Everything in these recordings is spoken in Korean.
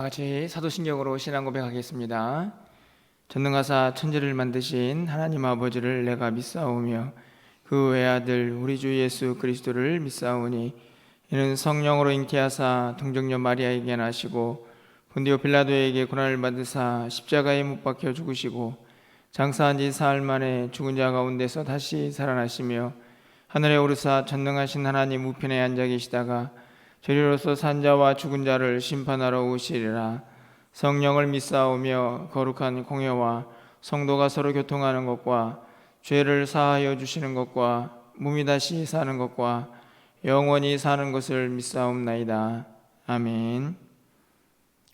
같이 사도신경으로 신앙 고백하겠습니다. 전능하사 천지를 만드신 하나님 아버지를 내가 믿사오며 그 외아들 우리 주 예수 그리스도를 믿사오니 이는 성령으로 잉태하사 동정녀 마리아에게 나시고 본디오 빌라도에게 고난을 받으사 십자가에 못 박혀 죽으시고 장사한 지 사흘 만에 죽은 자 가운데서 다시 살아나시며 하늘에 오르사 전능하신 하나님 우편에 앉아 계시다가 저리로서 산 자와 죽은 자를 심판하러 오시리라. 성령을 믿사오며 거룩한 공회와 성도가 서로 교통하는 것과 죄를 사하여 주시는 것과 몸이 다시 사는 것과 영원히 사는 것을 믿사옵나이다. 아멘.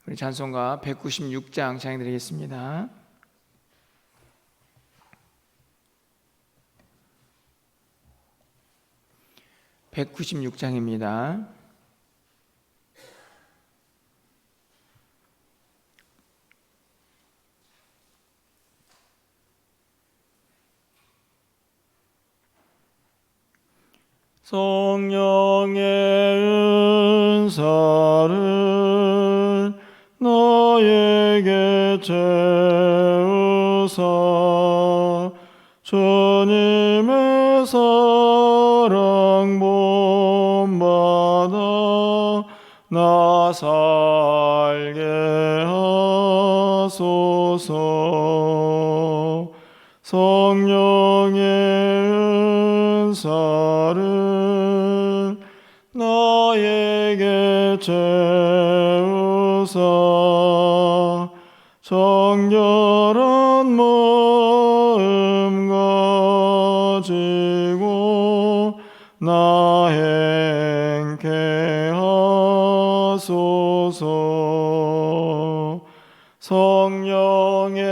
우리 찬송가 196장 찬양드리겠습니다. 196장입니다. 성령의 은사를 너에게 채우사 주님의 사랑 본받아 나 살게 하소서. 성령의 은사를 나에게 채우사 정결한 마음 가지고 나 행케 하소서. 성령의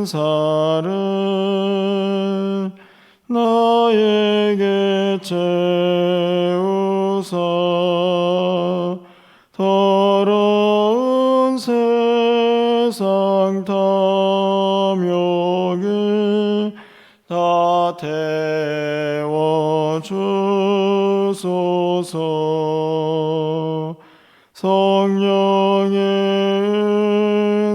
은사를 나에게 채우사 더러운 세상 탐욕을 다 태워주소서. 성령의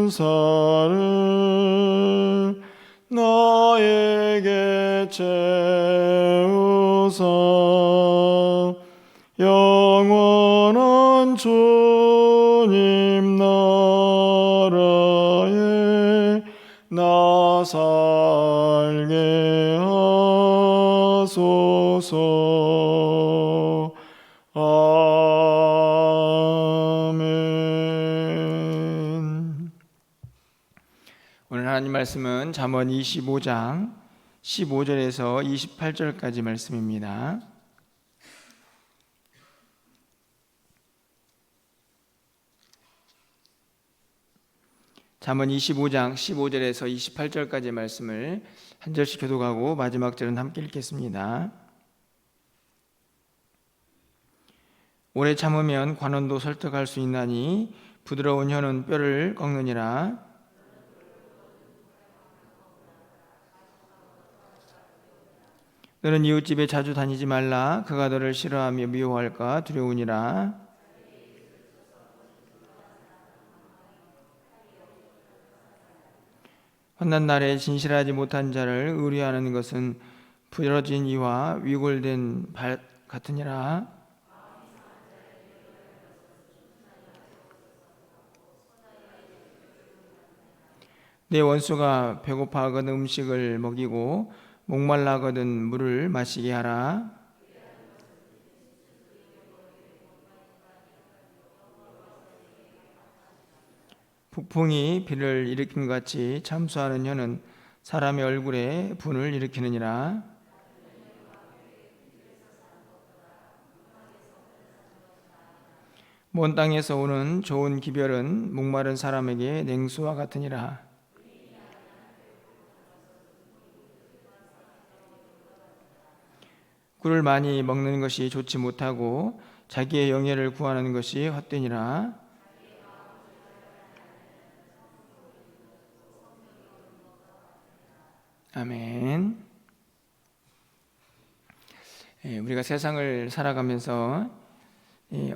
은사를 나에게 채우사 영원한 주님 나라에 나 살게 하소서. 아멘. 오늘 하나님 말씀은 잠언 25장 15절에서 28절까지 말씀입니다. 잠언 25장 15절에서 28절까지 말씀을 한 절씩 교독하고 마지막 절은 함께 읽겠습니다. 오래 참으면 관원도 설득할 수 있나니 부드러운 혀는 뼈를 꺾느니라. 너는 이웃집에 자주 다니지 말라. 그가 너를 싫어하며 미워할까 두려우니라. 환난 날에 진실하지 못한 자를 의뢰하는 것은 부러진 이와 위골된 발 같으니라. 내 원수가 배고파하거든 음식을 먹이고 목말라하거든 물을 마시게 하라. 북풍이 비를 일으킨 것 같이 참수하는 혀는 사람의 얼굴에 분을 일으키느니라. 먼 땅에서 오는 좋은 기별은 목마른 사람에게 냉수와 같으니라. 꿀을 많이 먹는 것이 좋지 못하고 자기의 영예를 구하는 것이 헛되니라. 아멘. 우리가 세상을 살아가면서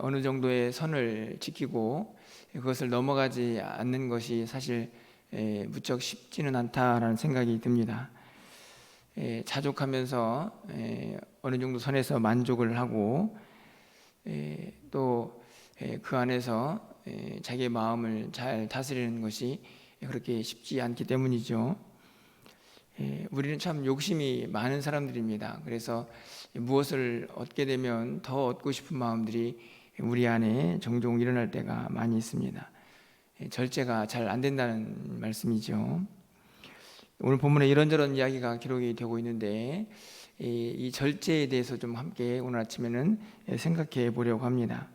어느 정도의 선을 지키고 그것을 넘어가지 않는 것이 사실 무척 쉽지는 않다라는 생각이 듭니다. 자족하면서 어느 정도 선에서 만족을 하고 또 그 안에서 자기의 마음을 잘 다스리는 것이 그렇게 쉽지 않기 때문이죠. 우리는 참 욕심이 많은 사람들입니다. 그래서 무엇을 얻게 되면 더 얻고 싶은 마음들이 우리 안에 종종 일어날 때가 많이 있습니다. 절제가 잘 안 된다는 말씀이죠. 오늘 본문에 이런저런 이야기가 기록이 되고 있는데 이 절제에 대해서 좀 함께 오늘 아침에는 생각해 보려고 합니다.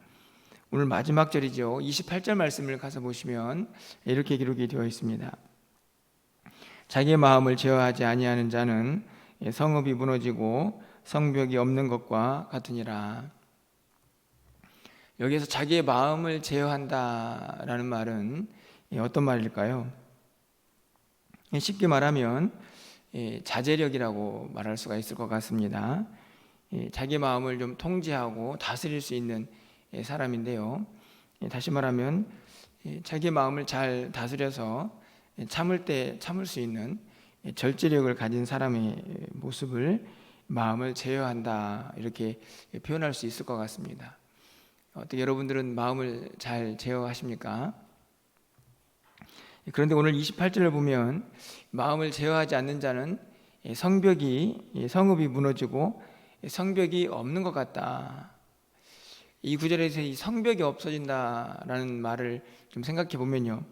오늘 마지막 절이죠. 28절 말씀을 가서 보시면 이렇게 기록이 되어 있습니다. 자기의 마음을 제어하지 아니하는 자는 성읍이 무너지고 성벽이 없는 것과 같으니라. 여기에서 자기의 마음을 제어한다라는 말은 어떤 말일까요? 쉽게 말하면 자제력이라고 말할 수가 있을 것 같습니다. 자기 마음을 좀 통제하고 다스릴 수 있는 사람인데요. 다시 말하면 자기 마음을 잘 다스려서 참을 때 참을 수 있는 절제력을 가진 사람의 모습을 마음을 제어한다 이렇게 표현할 수 있을 것 같습니다. 어떻게 여러분들은 마음을 잘 제어하십니까? 그런데 오늘 28절을 보면 마음을 제어하지 않는 자는 성읍이 무너지고 성벽이 없는 것 같다. 이 구절에서 이 성벽이 없어진다라는 말을 좀 생각해 보면요,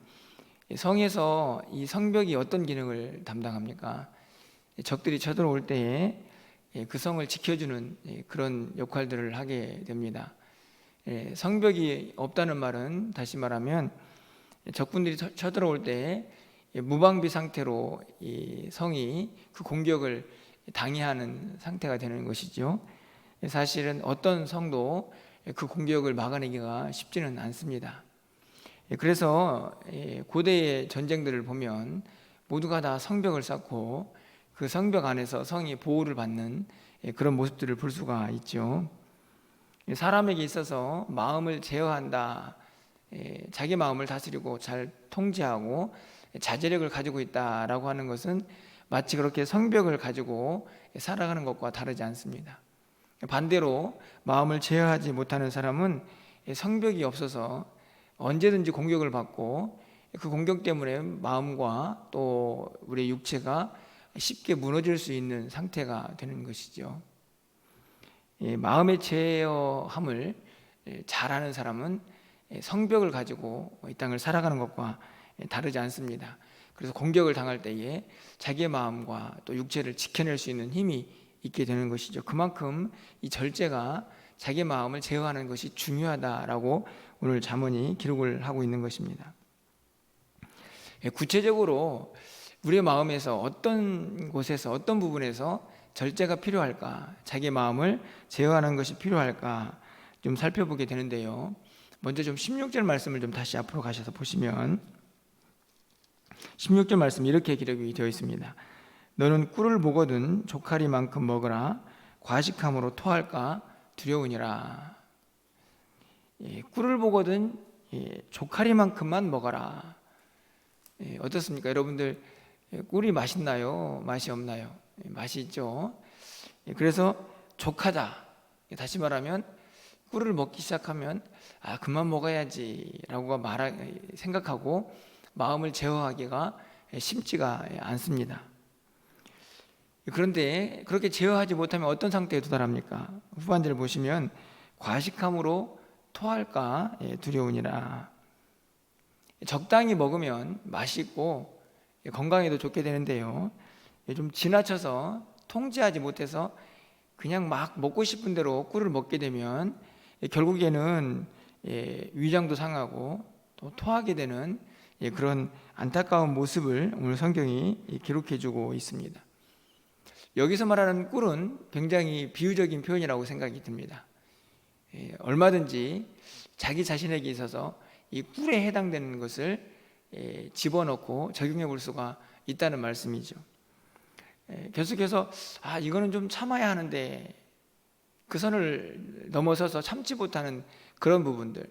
성에서 이 성벽이 어떤 기능을 담당합니까? 적들이 쳐들어올 때에 그 성을 지켜주는 그런 역할들을 하게 됩니다. 성벽이 없다는 말은 다시 말하면 적군들이 쳐들어올 때 무방비 상태로 이 성이 그 공격을 당해하는 상태가 되는 것이죠. 사실은 어떤 성도 그 공격을 막아내기가 쉽지는 않습니다. 그래서 고대의 전쟁들을 보면 모두가 다 성벽을 쌓고 그 성벽 안에서 성이 보호를 받는 그런 모습들을 볼 수가 있죠. 사람에게 있어서 마음을 제어한다, 자기 마음을 다스리고 잘 통제하고 자제력을 가지고 있다라고 하는 것은 마치 그렇게 성벽을 가지고 살아가는 것과 다르지 않습니다. 반대로 마음을 제어하지 못하는 사람은 성벽이 없어서 언제든지 공격을 받고 그 공격 때문에 마음과 또 우리의 육체가 쉽게 무너질 수 있는 상태가 되는 것이죠. 마음의 제어함을 잘하는 사람은 성벽을 가지고 이 땅을 살아가는 것과 다르지 않습니다. 그래서 공격을 당할 때에 자기의 마음과 또 육체를 지켜낼 수 있는 힘이 있게 되는 것이죠. 그만큼 이 절제가 자기 마음을 제어하는 것이 중요하다라고 오늘 잠언이 기록을 하고 있는 것입니다. 구체적으로 우리의 마음에서 어떤 곳에서 어떤 부분에서 절제가 필요할까, 자기 마음을 제어하는 것이 필요할까 좀 살펴보게 되는데요. 먼저 좀 16절 말씀을 좀 다시 앞으로 가셔서 보시면 16절 말씀 이렇게 기록이 되어 있습니다. 너는 꿀을 보거든 조카리만큼 먹으라. 과식함으로 토할까 두려우니라. 꿀을 보거든 조카리만큼만 먹어라. 어떻습니까? 여러분들 꿀이 맛있나요? 맛이 없나요? 맛이 있죠. 그래서 족하다. 다시 말하면 꿀을 먹기 시작하면 그만 먹어야지 라고 생각하고 마음을 제어하기가 쉽지가 않습니다. 그런데 그렇게 제어하지 못하면 어떤 상태에 도달합니까? 후반절을 보시면 과식함으로 토할까 두려우니라. 적당히 먹으면 맛있고 건강에도 좋게 되는데요, 좀 지나쳐서 통제하지 못해서 그냥 막 먹고 싶은 대로 꿀을 먹게 되면 결국에는 위장도 상하고 또 토하게 되는 그런 안타까운 모습을 오늘 성경이 기록해주고 있습니다. 여기서 말하는 꿀은 굉장히 비유적인 표현이라고 생각이 듭니다. 얼마든지 자기 자신에게 있어서 이 꿀에 해당되는 것을 집어넣고 적용해 볼 수가 있다는 말씀이죠. 계속해서 이거는 좀 참아야 하는데 그 선을 넘어서서 참지 못하는 그런 부분들,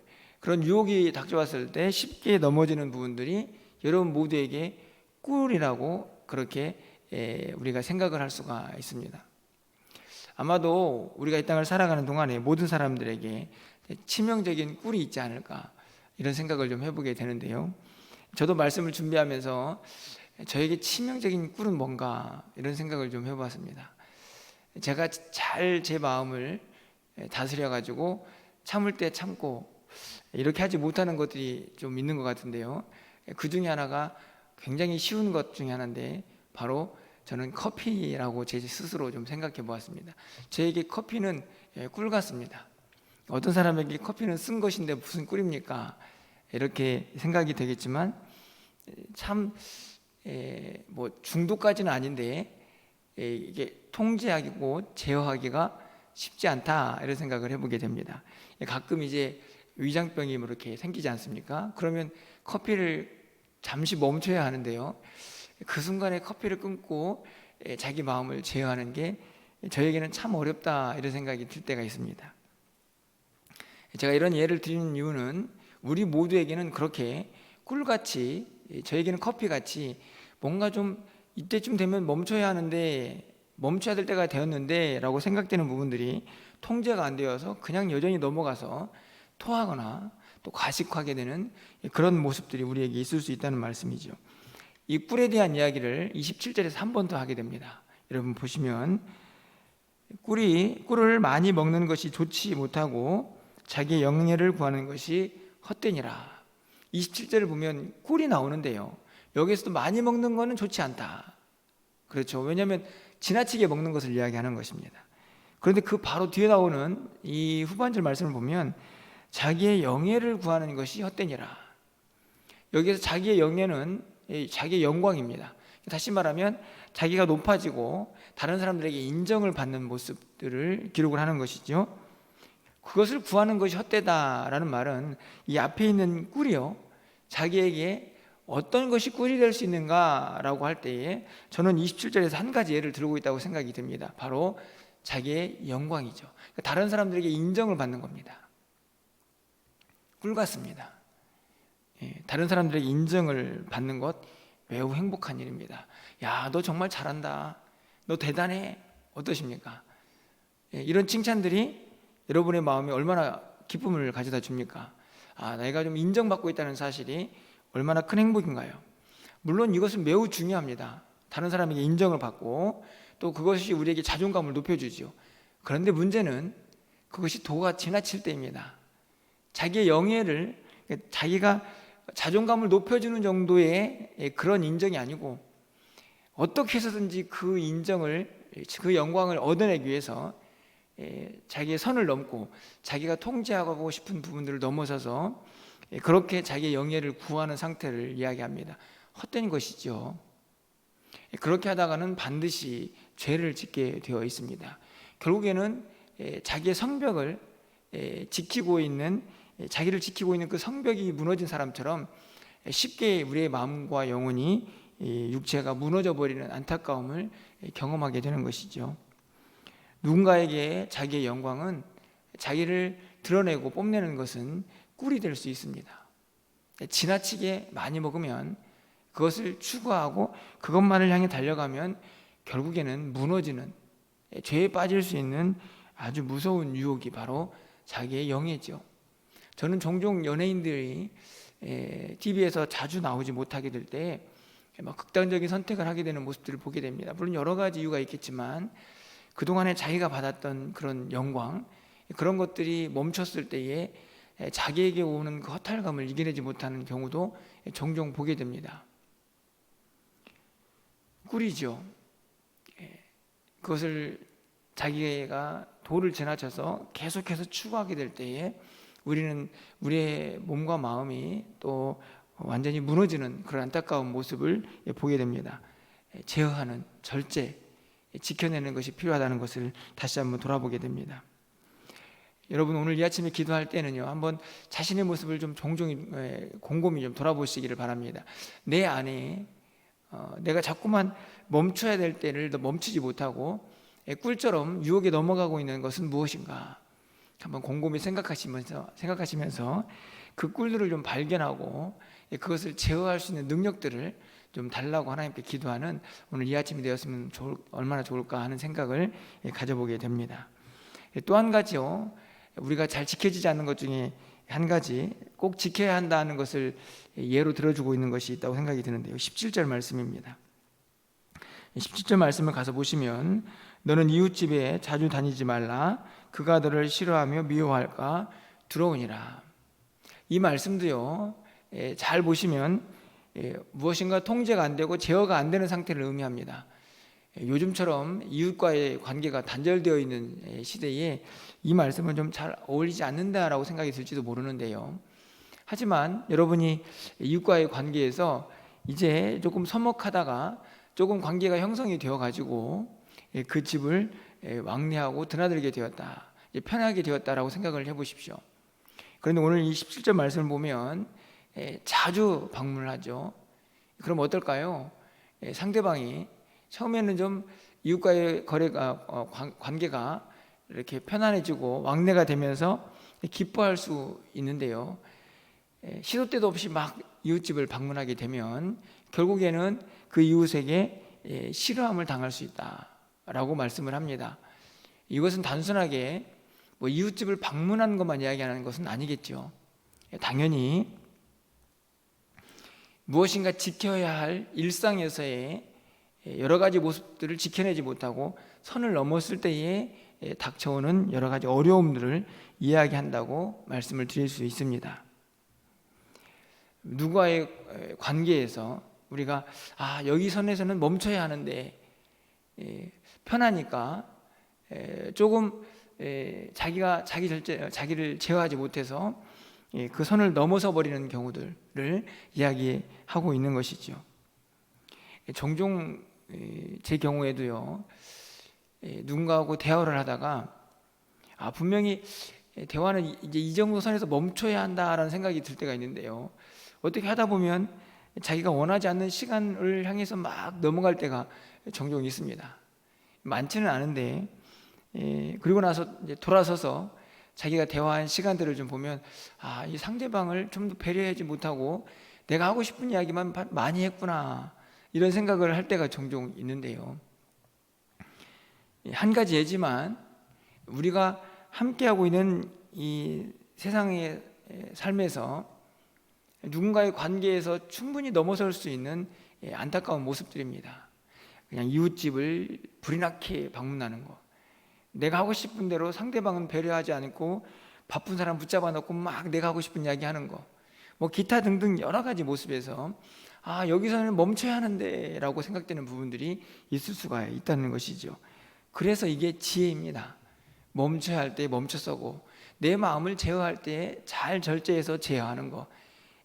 그런 유혹이 닥쳐왔을 때 쉽게 넘어지는 부분들이 여러분 모두에게 꿀이라고 그렇게 우리가 생각을 할 수가 있습니다. 아마도 우리가 이 땅을 살아가는 동안에 모든 사람들에게 치명적인 꿀이 있지 않을까, 이런 생각을 좀 해보게 되는데요. 저도 말씀을 준비하면서 저에게 치명적인 꿀은 뭔가, 이런 생각을 좀 해봤습니다. 제가 잘 제 마음을 다스려 가지고 참을 때 참고 이렇게 하지 못하는 것들이 좀 있는 것 같은데요. 그 중에 하나가 굉장히 쉬운 것 중에 하나인데, 바로 저는 커피라고 제 스스로 좀 생각해 보았습니다. 저에게 커피는 꿀 같습니다. 어떤 사람에게 커피는 쓴 것인데 무슨 꿀입니까? 이렇게 생각이 되겠지만, 참 뭐 중독까지는 아닌데 이게 통제하고 제어하기가 쉽지 않다, 이런 생각을 해보게 됩니다. 가끔 이제 위장병이 이렇게 생기지 않습니까? 그러면 커피를 잠시 멈춰야 하는데요, 그 순간에 커피를 끊고 자기 마음을 제어하는 게 저에게는 참 어렵다, 이런 생각이 들 때가 있습니다. 제가 이런 예를 드리는 이유는 우리 모두에게는 그렇게 꿀같이, 저에게는 커피같이 뭔가 좀 이때쯤 되면 멈춰야 하는데, 멈춰야 될 때가 되었는데 라고 생각되는 부분들이 통제가 안 되어서 그냥 여전히 넘어가서 토하거나 또 과식하게 되는 그런 모습들이 우리에게 있을 수 있다는 말씀이죠. 이 꿀에 대한 이야기를 27절에서 한 번 더 하게 됩니다. 여러분 보시면, 꿀을 많이 먹는 것이 좋지 못하고 자기의 영예를 구하는 것이 헛되니라. 27절을 보면 꿀이 나오는데요, 여기서도 많이 먹는 것은 좋지 않다. 그렇죠. 왜냐하면 지나치게 먹는 것을 이야기하는 것입니다. 그런데 그 바로 뒤에 나오는 이 후반절 말씀을 보면 자기의 영예를 구하는 것이 헛되니라. 여기에서 자기의 영예는 자기의 영광입니다. 다시 말하면 자기가 높아지고 다른 사람들에게 인정을 받는 모습들을 기록을 하는 것이죠. 그것을 구하는 것이 헛되다라는 말은 이 앞에 있는 꿀이요, 자기에게 어떤 것이 꿀이 될 수 있는가라고 할 때에 저는 27절에서 한 가지 예를 들고 있다고 생각이 듭니다. 바로 자기의 영광이죠. 다른 사람들에게 인정을 받는 겁니다. 꿀 같습니다. 다른 사람들에게 인정을 받는 것 매우 행복한 일입니다. 야, 너 정말 잘한다, 너 대단해, 어떠십니까? 이런 칭찬들이 여러분의 마음에 얼마나 기쁨을 가져다 줍니까? 아, 내가 좀 인정받고 있다는 사실이 얼마나 큰 행복인가요? 물론 이것은 매우 중요합니다. 다른 사람에게 인정을 받고 또 그것이 우리에게 자존감을 높여주죠. 그런데 문제는 그것이 도가 지나칠 때입니다. 자기의 영예를, 자기가 자존감을 높여주는 정도의 그런 인정이 아니고, 어떻게 해서든지 그 인정을, 그 영광을 얻어내기 위해서 자기의 선을 넘고 자기가 통제하고 싶은 부분들을 넘어서서 그렇게 자기의 영예를 구하는 상태를 이야기합니다. 헛된 것이죠. 그렇게 하다가는 반드시 죄를 짓게 되어 있습니다. 결국에는 자기의 성벽을 지키고 있는, 자기를 지키고 있는 그 성벽이 무너진 사람처럼 쉽게 우리의 마음과 영혼이, 육체가 무너져 버리는 안타까움을 경험하게 되는 것이죠. 누군가에게 자기의 영광은, 자기를 드러내고 뽐내는 것은 꿀이 될 수 있습니다. 지나치게 많이 먹으면, 그것을 추구하고 그것만을 향해 달려가면 결국에는 무너지는, 죄에 빠질 수 있는 아주 무서운 유혹이 바로 자기의 영예죠. 저는 종종 연예인들이 TV에서 자주 나오지 못하게 될 때 극단적인 선택을 하게 되는 모습들을 보게 됩니다. 물론 여러 가지 이유가 있겠지만 그동안에 자기가 받았던 그런 영광, 그런 것들이 멈췄을 때에 자기에게 오는 그 허탈감을 이겨내지 못하는 경우도 종종 보게 됩니다. 꿀이죠. 그것을 자기가 도를 지나쳐서 계속해서 추구하게 될 때에 우리는 우리의 몸과 마음이 또 완전히 무너지는 그런 안타까운 모습을 보게 됩니다. 제어하는, 절제, 지켜내는 것이 필요하다는 것을 다시 한번 돌아보게 됩니다. 여러분, 오늘 이 아침에 기도할 때는요, 한번 자신의 모습을 좀 종종 곰곰이 좀 돌아보시기를 바랍니다. 내 안에 내가 자꾸만 멈춰야 될 때를 멈추지 못하고 꿀처럼 유혹에 넘어가고 있는 것은 무엇인가? 한번 곰곰이 생각하시면서 그 꿀들을 좀 발견하고 그것을 제어할 수 있는 능력들을 좀 달라고 하나님께 기도하는 오늘 이 아침이 되었으면 얼마나 좋을까 하는 생각을 가져보게 됩니다. 또 한 가지요, 우리가 잘 지켜지지 않는 것 중에 한 가지 꼭 지켜야 한다는 것을 예로 들어주고 있는 것이 있다고 생각이 드는데요, 17절 말씀입니다. 17절 말씀을 가서 보시면 너는 이웃집에 자주 다니지 말라. 그가 너를 싫어하며 미워할까 두려우니라. 이 말씀도요, 잘 보시면 무엇인가 통제가 안 되고 제어가 안 되는 상태를 의미합니다. 요즘처럼 이웃과의 관계가 단절되어 있는 시대에 이 말씀은 좀 잘 어울리지 않는다라고 생각이 들지도 모르는데요, 하지만 여러분이 이웃과의 관계에서 이제 조금 서먹하다가 조금 관계가 형성이 되어 가지고 그 집을 왕래하고 드나들게 되었다, 편하게 되었다라고 생각을 해보십시오. 그런데 오늘 이 17절 말씀을 보면 자주 방문을 하죠. 그럼 어떨까요? 상대방이 처음에는 좀 이웃과의 관계가 이렇게 편안해지고 왕래가 되면서 기뻐할 수 있는데요, 시도 때도 없이 막 이웃집을 방문하게 되면 결국에는 그 이웃에게 싫어함을 당할 수 있다라고 말씀을 합니다. 이것은 단순하게 뭐 이웃집을 방문하는 것만 이야기하는 것은 아니겠죠. 당연히 무엇인가 지켜야 할 일상에서의 여러 가지 모습들을 지켜내지 못하고 선을 넘었을 때에 닥쳐오는 여러 가지 어려움들을 이야기한다고 말씀을 드릴 수 있습니다. 누구와의 관계에서 우리가 여기 선에서는 멈춰야 하는데 편하니까 조금 자기를 제어하지 못해서 그 선을 넘어서 버리는 경우들을 이야기하고 있는 것이죠. 종종 제 경우에도요, 누군가하고 대화를 하다가 분명히 대화는 이제 이 정도 선에서 멈춰야 한다라는 생각이 들 때가 있는데요, 어떻게 하다 보면 자기가 원하지 않는 시간을 향해서 막 넘어갈 때가 종종 있습니다. 많지는 않은데 그리고 나서 이제 돌아서서 자기가 대화한 시간들을 좀 보면 이 상대방을 좀 더 배려하지 못하고 내가 하고 싶은 이야기만 많이 했구나, 이런 생각을 할 때가 종종 있는데요, 한 가지 예지만 우리가 함께하고 있는 이 세상의 삶에서 누군가의 관계에서 충분히 넘어설 수 있는 안타까운 모습들입니다. 그냥 이웃집을 불이 나게 방문하는 것, 내가 하고 싶은 대로 상대방은 배려하지 않고 바쁜 사람 붙잡아 놓고 막 내가 하고 싶은 이야기 하는 거, 뭐 기타 등등 여러 가지 모습에서 여기서는 멈춰야 하는데 라고 생각되는 부분들이 있을 수가 있다는 것이죠. 그래서 이게 지혜입니다. 멈춰야 할 때 멈춰서고 내 마음을 제어할 때 잘 절제해서 제어하는 것,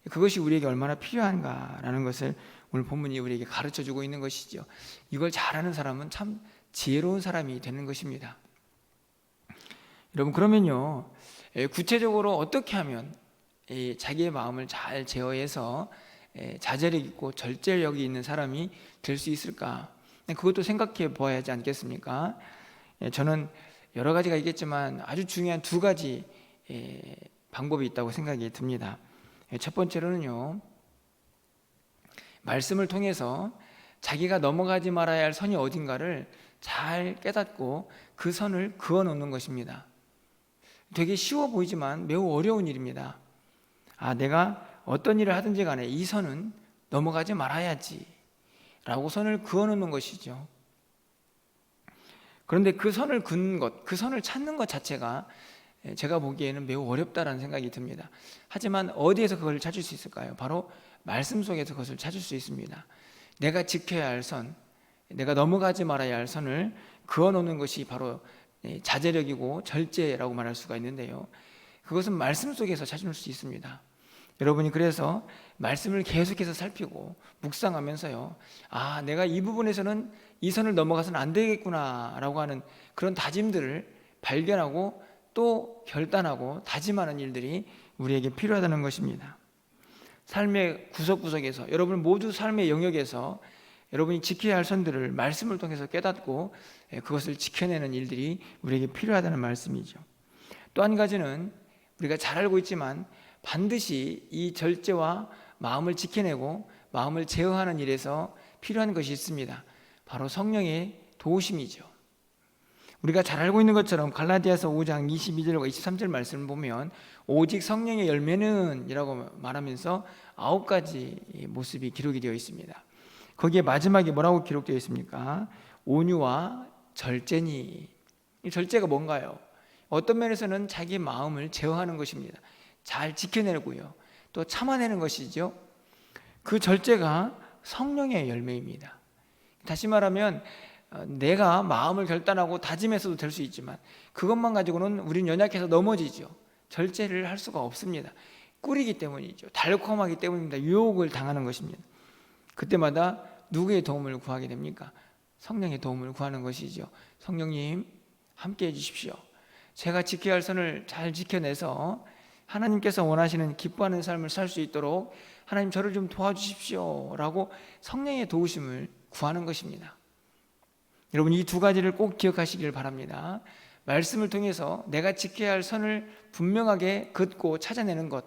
그것이 우리에게 얼마나 필요한가라는 것을 오늘 본문이 우리에게 가르쳐주고 있는 것이죠. 이걸 잘하는 사람은 참 지혜로운 사람이 되는 것입니다. 여러분, 그러면요, 구체적으로 어떻게 하면 자기의 마음을 잘 제어해서 자제력 있고 절제력이 있는 사람이 될 수 있을까? 그것도 생각해 보아야 하지 않겠습니까? 저는 여러 가지가 있겠지만 아주 중요한 두 가지 방법이 있다고 생각이 듭니다. 첫 번째로는요, 말씀을 통해서 자기가 넘어가지 말아야 할 선이 어딘가를 잘 깨닫고 그 선을 그어 놓는 것입니다. 되게 쉬워 보이지만 매우 어려운 일입니다. 내가 어떤 일을 하든지 간에 이 선은 넘어가지 말아야지 라고 선을 그어 놓는 것이죠. 그런데 그 선을 긋는 것, 그 선을 찾는 것 자체가 제가 보기에는 매우 어렵다라는 생각이 듭니다. 하지만 어디에서 그걸 찾을 수 있을까요? 바로 말씀 속에서 그것을 찾을 수 있습니다. 내가 지켜야 할 선, 내가 넘어가지 말아야 할 선을 그어 놓는 것이 바로 자제력이고 절제라고 말할 수가 있는데요, 그것은 말씀 속에서 찾을 수 있습니다. 여러분이 그래서 말씀을 계속해서 살피고 묵상하면서요, 내가 이 부분에서는 이 선을 넘어가서는 안 되겠구나 라고 하는 그런 다짐들을 발견하고 또 결단하고 다짐하는 일들이 우리에게 필요하다는 것입니다. 삶의 구석구석에서, 여러분 모두 삶의 영역에서 여러분이 지켜야 할 선들을 말씀을 통해서 깨닫고 그것을 지켜내는 일들이 우리에게 필요하다는 말씀이죠. 또 한 가지는 우리가 잘 알고 있지만 반드시 이 절제와 마음을 지켜내고 마음을 제어하는 일에서 필요한 것이 있습니다. 바로 성령의 도우심이죠. 우리가 잘 알고 있는 것처럼 갈라디아서 5장 22절과 23절 말씀을 보면 오직 성령의 열매는 이라고 말하면서 9가지 모습이 기록이 되어 있습니다. 거기에 마지막에 뭐라고 기록되어 있습니까? 온유와 절제니. 이 절제가 뭔가요? 어떤 면에서는 자기 마음을 제어하는 것입니다. 잘 지켜내고요, 또 참아내는 것이죠. 그 절제가 성령의 열매입니다. 다시 말하면 내가 마음을 결단하고 다짐해서도 될 수 있지만 그것만 가지고는 우린 연약해서 넘어지죠. 절제를 할 수가 없습니다. 꿀이기 때문이죠. 달콤하기 때문입니다. 유혹을 당하는 것입니다. 그때마다 누구의 도움을 구하게 됩니까? 성령의 도움을 구하는 것이죠. 성령님 함께 해주십시오. 제가 지켜야 할 선을 잘 지켜내서 하나님께서 원하시는 기뻐하는 삶을 살 수 있도록 하나님 저를 좀 도와주십시오 라고 성령의 도우심을 구하는 것입니다. 여러분, 이 2가지를 꼭 기억하시길 바랍니다. 말씀을 통해서 내가 지켜야 할 선을 분명하게 긋고 찾아내는 것,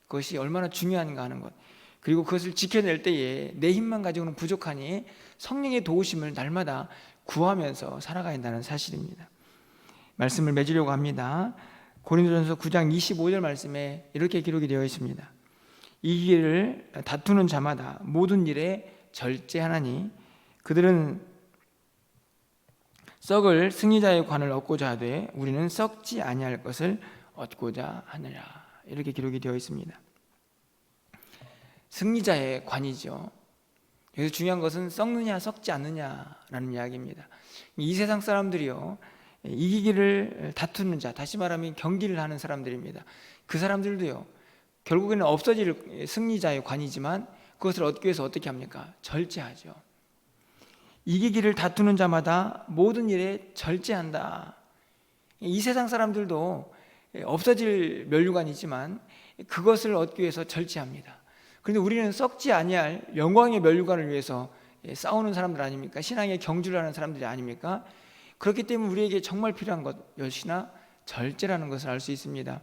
그것이 얼마나 중요한가 하는 것, 그리고 그것을 지켜낼 때에 내 힘만 가지고는 부족하니 성령의 도우심을 날마다 구하면서 살아가야 한다는 사실입니다. 말씀을 맺으려고 합니다. 고린도전서 9장 25절 말씀에 이렇게 기록이 되어 있습니다. 이 길을 다투는 자마다 모든 일에 절제하나니 그들은 썩을 승리자의 관을 얻고자 하되 우리는 썩지 아니할 것을 얻고자 하느라. 이렇게 기록이 되어 있습니다. 승리자의 관이죠. 여기서 중요한 것은 썩느냐 썩지 않느냐라는 이야기입니다. 이 세상 사람들이요, 이기기를 다투는 자, 다시 말하면 경기를 하는 사람들입니다. 그 사람들도요, 결국에는 없어질 승리자의 관이지만 그것을 얻기 위해서 어떻게 합니까? 절제하죠. 이기기를 다투는 자마다 모든 일에 절제한다. 이 세상 사람들도 없어질 면류관이지만 그것을 얻기 위해서 절제합니다. 그런데 우리는 썩지 아니할 영광의 면류관을 위해서 싸우는 사람들 아닙니까? 신앙의 경주를 하는 사람들이 아닙니까? 그렇기 때문에 우리에게 정말 필요한 것 역시나 절제라는 것을 알 수 있습니다.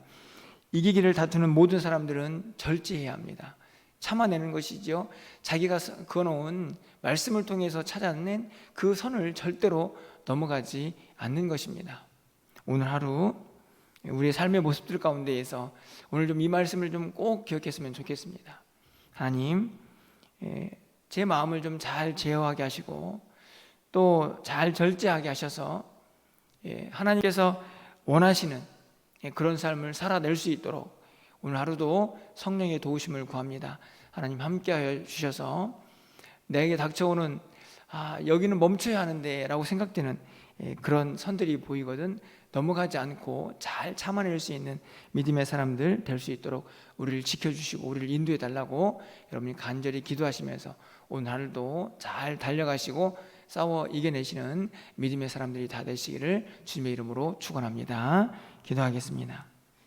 이기기를 다투는 모든 사람들은 절제해야 합니다. 참아내는 것이죠. 자기가 그어놓은 말씀을 통해서 찾아낸 그 선을 절대로 넘어가지 않는 것입니다. 오늘 하루 우리의 삶의 모습들 가운데에서 오늘 좀 이 말씀을 좀 꼭 기억했으면 좋겠습니다. 하나님, 제 마음을 좀 잘 제어하게 하시고 또 잘 절제하게 하셔서 하나님께서 원하시는 그런 삶을 살아낼 수 있도록 오늘 하루도 성령의 도우심을 구합니다. 하나님 함께하여 주셔서 내게 닥쳐오는 여기는 멈춰야 하는데 라고 생각되는 그런 선들이 보이거든 넘어가지 않고 잘 참아낼 수 있는 믿음의 사람들 될 수 있도록 우리를 지켜주시고 우리를 인도해 달라고 여러분이 간절히 기도하시면서 오늘 하루도 잘 달려가시고 싸워 이겨내시는 믿음의 사람들이 다 되시기를 주님의 이름으로 축원합니다. 기도하겠습니다.